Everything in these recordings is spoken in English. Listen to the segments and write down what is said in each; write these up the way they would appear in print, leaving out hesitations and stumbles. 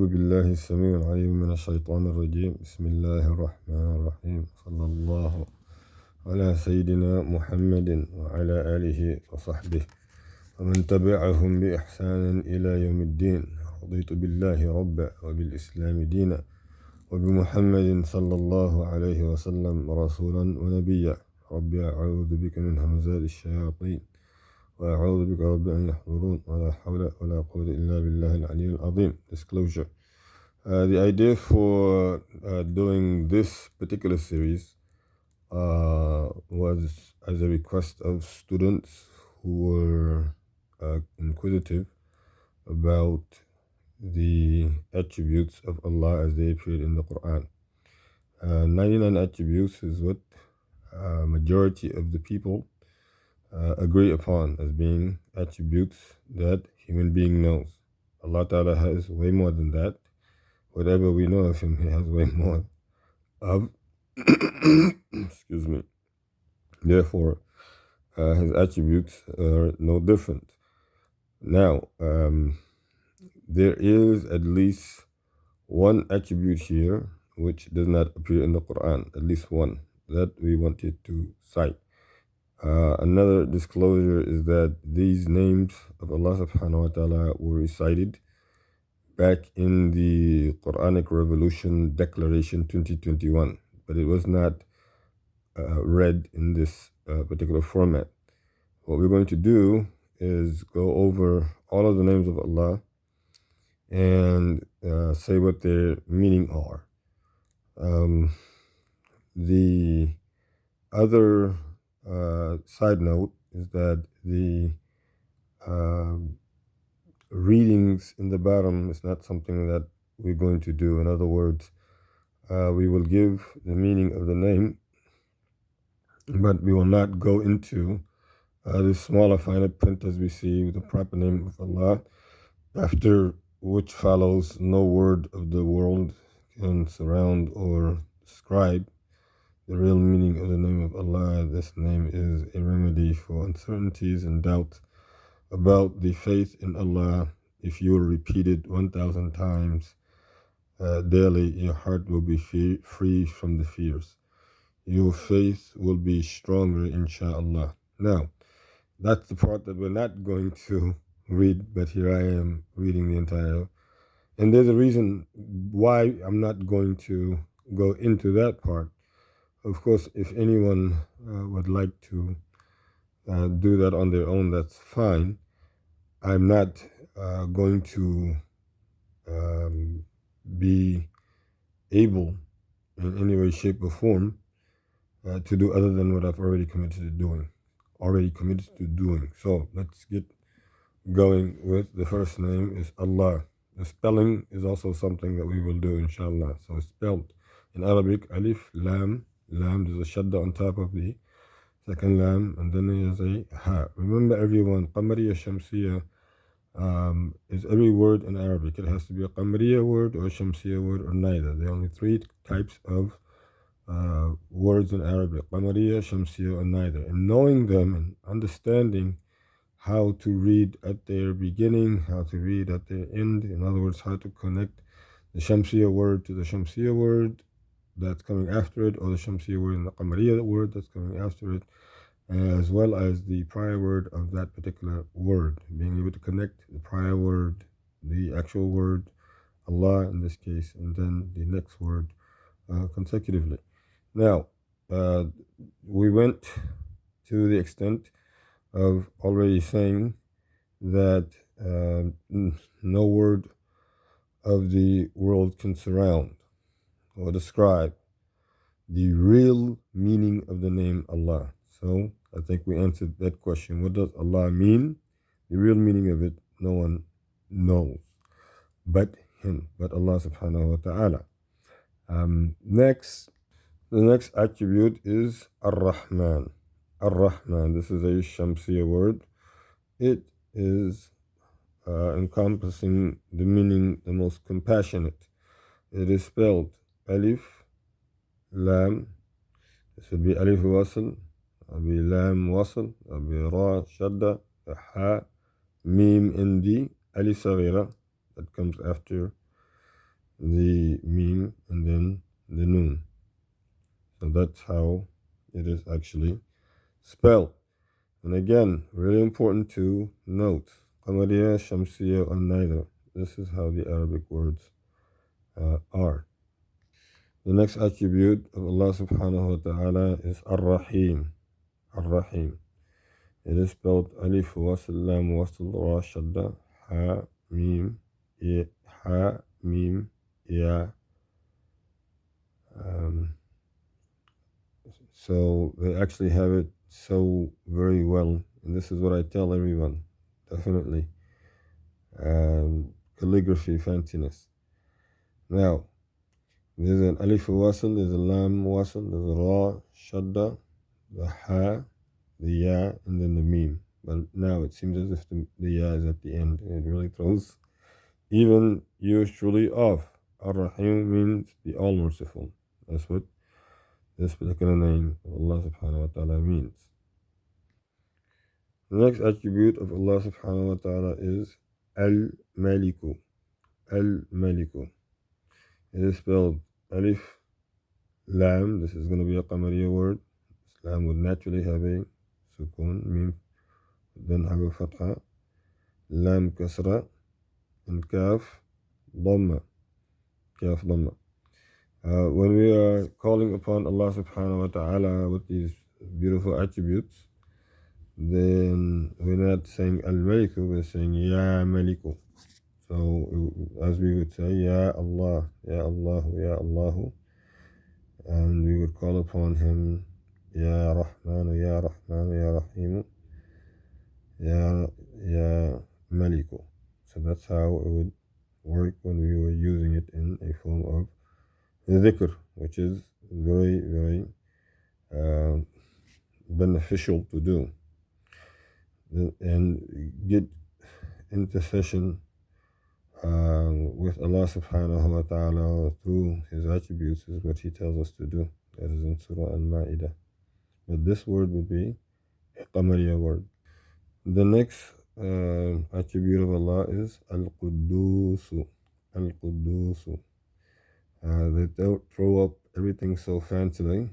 أعوذ بالله السميع العليم من الشيطان الرجيم بسم الله الرحمن الرحيم صلى الله على سيدنا محمد وعلى آله وصحبه ومن تبعهم بإحسان إلى يوم الدين. رضيت بالله ربا وبالإسلام دينا وبمحمد صلى الله عليه وسلم رسولا ونبيا. ربي أعوذ بك من همزات الشياطين وأعوذ بك رب أن يحضرون ولا حول ولا قوة إلا بالله العلي العظيم. Disclosure. The idea for doing this particular series was as a request of students who were inquisitive about the attributes of Allah as they appeared in the Quran. 99 attributes is what majority of the people agree upon as being attributes that human being knows. Allah Ta'ala has way more than that. Whatever we know of him, he has way more of. Excuse me. Therefore, his attributes are no different. Now, there is at least one attribute here which does not appear in the Quran, at least one that we wanted to cite. Another disclosure is that these names of Allah subhanahu wa ta'ala were recited back in the Quranic Revolution Declaration 2021, but it was not read in this particular format. What we're going to do is go over all of the names of Allah and say what their meaning are. The other side note is that the readings in the bottom is not something that we're going to do. In other words, we will give the meaning of the name, but we will not go into the smaller finer print as we see with the proper name of Allah, after which follows no word of the world can surround or describe the real meaning of the name of Allah. This name is a remedy for uncertainties and doubts about the faith in Allah. If you repeat it 1,000 times daily, your heart will be free from the fears. Your faith will be stronger, inshallah. Now, that's the part that we're not going to read, but here I am reading the entire. And there's a reason why I'm not going to go into that part. Of course, if anyone would like to do that on their own, that's fine. I'm not going to be able in any way, shape, or form to do other than what I've already committed to doing. So let's get going with the first name is Allah. The spelling is also something that we will do, inshallah. So it's spelled in Arabic, alif, lam, there's a shadda on top of the second lam, and then there's a ha. Remember everyone, qamariya, shamsiya is every word in Arabic. It has to be a qamariya word or a shamsiya word or neither. There are only three types of words in Arabic, qamariya, shamsiya, or neither. And knowing them and understanding how to read at their beginning, how to read at their end, in other words, how to connect the shamsiya word to the shamsiya word that's coming after it, or the shamsiya word and the qamariya word that's coming after it, as well as the prior word of that particular word, being able to connect the prior word, the actual word, Allah in this case, and then the next word consecutively. Now, we went to the extent of already saying that no word of the world can surround or describe the real meaning of the name Allah. So I think we answered that question. What does Allah mean? The real meaning of it, no one knows but Him, but Allah subhanahu wa ta'ala. The next attribute is Ar-Rahman. Ar-Rahman, this is a Shamsiya word. It is encompassing the meaning, the most compassionate. It is spelled Alif, Lam. This would be Alif Wasl, be Lam Wasl, be Ra Shadda, Ha, Mim Indi, Alif Saghira, that comes after the meme, and then the noon. So that's how it is actually spelled. And again, really important to note, Qamariya, Shamsiya, or neither. This is how the Arabic words are. The next attribute of Allah subhanahu wa ta'ala is Ar-Rahim. Ar-Rahim. It is spelled Alif Wasl Lam Wasl Ra Shadda Ha Mim Ya Ha Mim Ya. So they actually have it so very well, and this is what I tell everyone. Definitely, calligraphy fanciness. Now, there's an Alif Wasl, there's a Lam Wasl, there's a Ra Shadda, the Ha, the Ya, and then the Mim. But now it seems as if the Ya is at the end. It really throws even yours truly off. Ar-Rahim means the All Merciful. That's what this particular name of Allah subhanahu wa ta'ala means. The next attribute of Allah subhanahu wa ta'ala is Al-Maliku. Al-Maliku. It is spelled Alif Lam. This is going to be a Qamariya word. Lam would naturally have a sukun, mim, then have a fatha, lam kasra, and kaf dhamma. Kaf dhamma. When we are calling upon Allah subhanahu wa ta'ala with these beautiful attributes, then we're not saying Al-Maliku, we're saying Ya Maliku. So as we would say, Ya Allah, Ya Allahu, Ya Allahu, and we would call upon him, Ya Rahmanu, Ya Rahmanu, Ya Rahimu, Ya Maliku. So that's how it would work when we were using it in a form of dhikr, which is very, very beneficial to do. And get intercession with Allah subhanahu wa ta'ala through his attributes is what he tells us to do. That is in Surah Al-Ma'idah. But this word would be a Qamariya word. The next attribute of Allah is Al-Quddusu. Al-Quddusu. They don't throw up everything so fancily.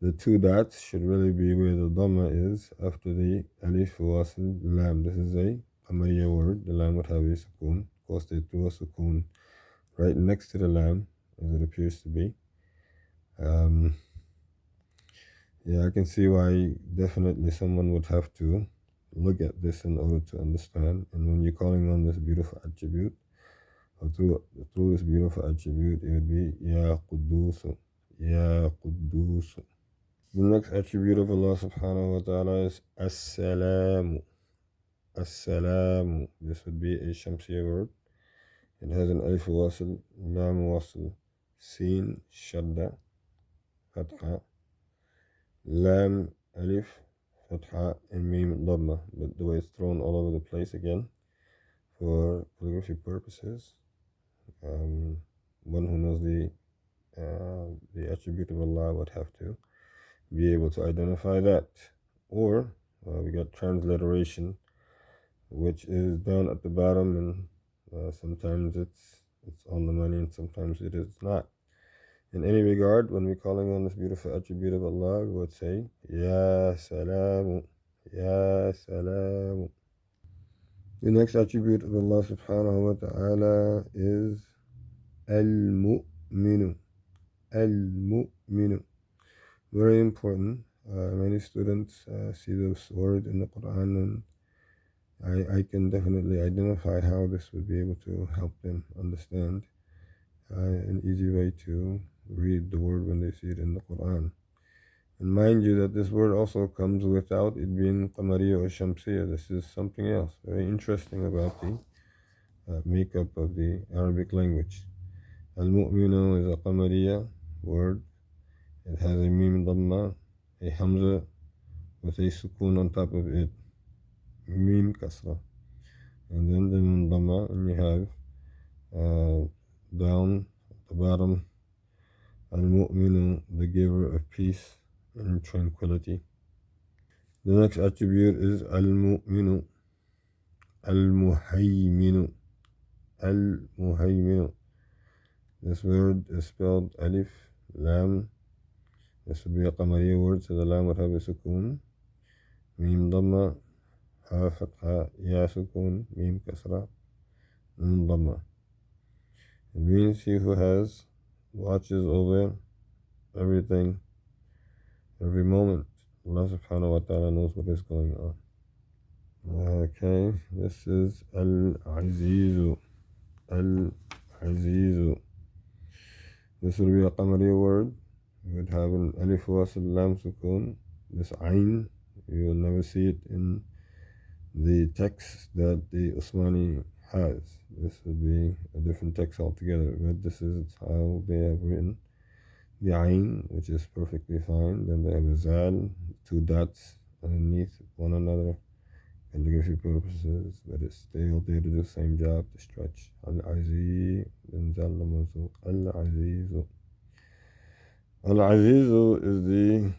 The two dots should really be where the Dhamma is after the Alif Wasil Lam. This is a Qamariya word. The Lam would have a Sukoon. Of course, they threw a Sukoon right next to the Lam, as it appears to be. Yeah, I can see why definitely someone would have to look at this in order to understand. And when you're calling on this beautiful attribute, or through this beautiful attribute, it would be Ya Quddusu, Ya Quddusu. The next attribute of Allah subhanahu wa ta'ala is As-Salamu. As-Salamu. This would be a Shamsiya word. It has an Alif Wasl, Lam Wasl, Sin, Shadda, Fatha, Lam, Alif, Fatha, and Mim, Dhamma. But the way it's thrown all over the place again for calligraphy purposes. One who knows the attribute of Allah would have to be able to identify that. Or we got transliteration, which is down at the bottom, and sometimes it's on the money and sometimes it is not. In any regard, when we're calling on this beautiful attribute of Allah, we would say Ya Salamu, Ya Salamu. The next attribute of Allah subhanahu wa ta'ala is Al-Mu'minu. Al-Mu'minu. Very important. Many students see this word in the Quran, and I can definitely identify how this would be able to help them understand an easy way to read the word when they see it in the Quran. And mind you that this word also comes without it being Qamariya or Shamsiya. This is something else very interesting about the makeup of the Arabic language. Al-Mu'minu is a Qamariya word. It has a Mim Dhamma, a Hamza with a Sukoon on top of it, Mim Kasra. And then the Nun Dhamma, and you have down at the bottom, Al-Mu'minu, the giver of peace and tranquility. The next attribute is Al-Mu'minu, Al-Muhayminu, Al-Muhayminu. This word is spelled alif, lam. This would be a qamariya word, so the lam would have a sukoon. Mim dhamma, ha fatha, ya sukoon, mim kasra, nun dhamma. It means he who watches over everything, every moment. Allah subhanahu wa ta'ala knows what is going on. Okay, this is Al-Azizu. Al-Azizu. This will be a qamariya word. You would have an alif wasl lam sukoon. This ayn, you will never see it in the text that the Usmani has. This would be a different text altogether, but this is how they have written the ayn, which is perfectly fine. Then they have a zal, two dots underneath one another, calligraphy purposes, but it's still there to do the same job, to stretch. Al-Aziz, then zal mansuk. Al-Azizu. Al-Azizu is the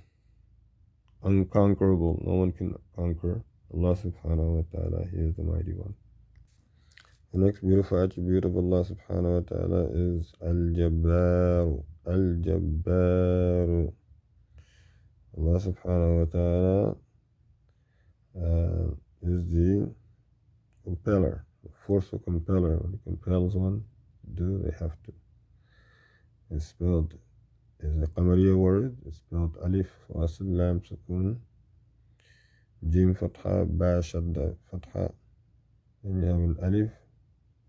unconquerable. No one can conquer Allah subhanahu wa ta'ala. He is the mighty one. The next beautiful attribute of Allah subhanahu wa ta'ala is Al-Jabbar. Al-Jabbar. Allah subhanahu wa ta'ala is the compeller, the forceful compeller. When he compels one to do, they have to. It's spelled, is a qamariya word. It's spelled alif, wasl, lam, sukoon, jim fatha, ba shadda fatha. Then you have an alif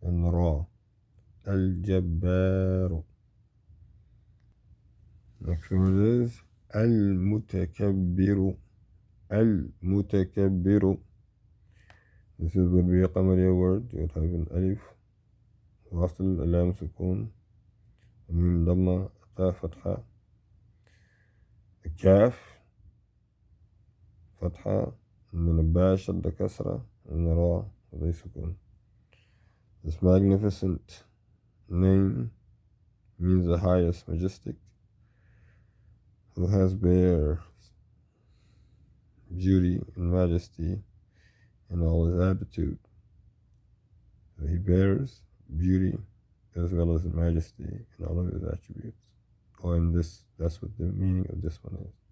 and ra. Al-Jabbar. Next word is Al-Mutakabbiru. Al-Mutakabbiru. This would be a qamariya word. You would have an alif, wasl, lam, sukoon, mim dhamma, ta fatha, a kaf, fatha, and then a ba shadda kasra, and a ra with a sukoon. This magnificent name means the highest, majestic, who has bare beauty and majesty in all his attitude. So he bears beauty as well as majesty in all of his attributes. Or in this, that's what the meaning of this one is.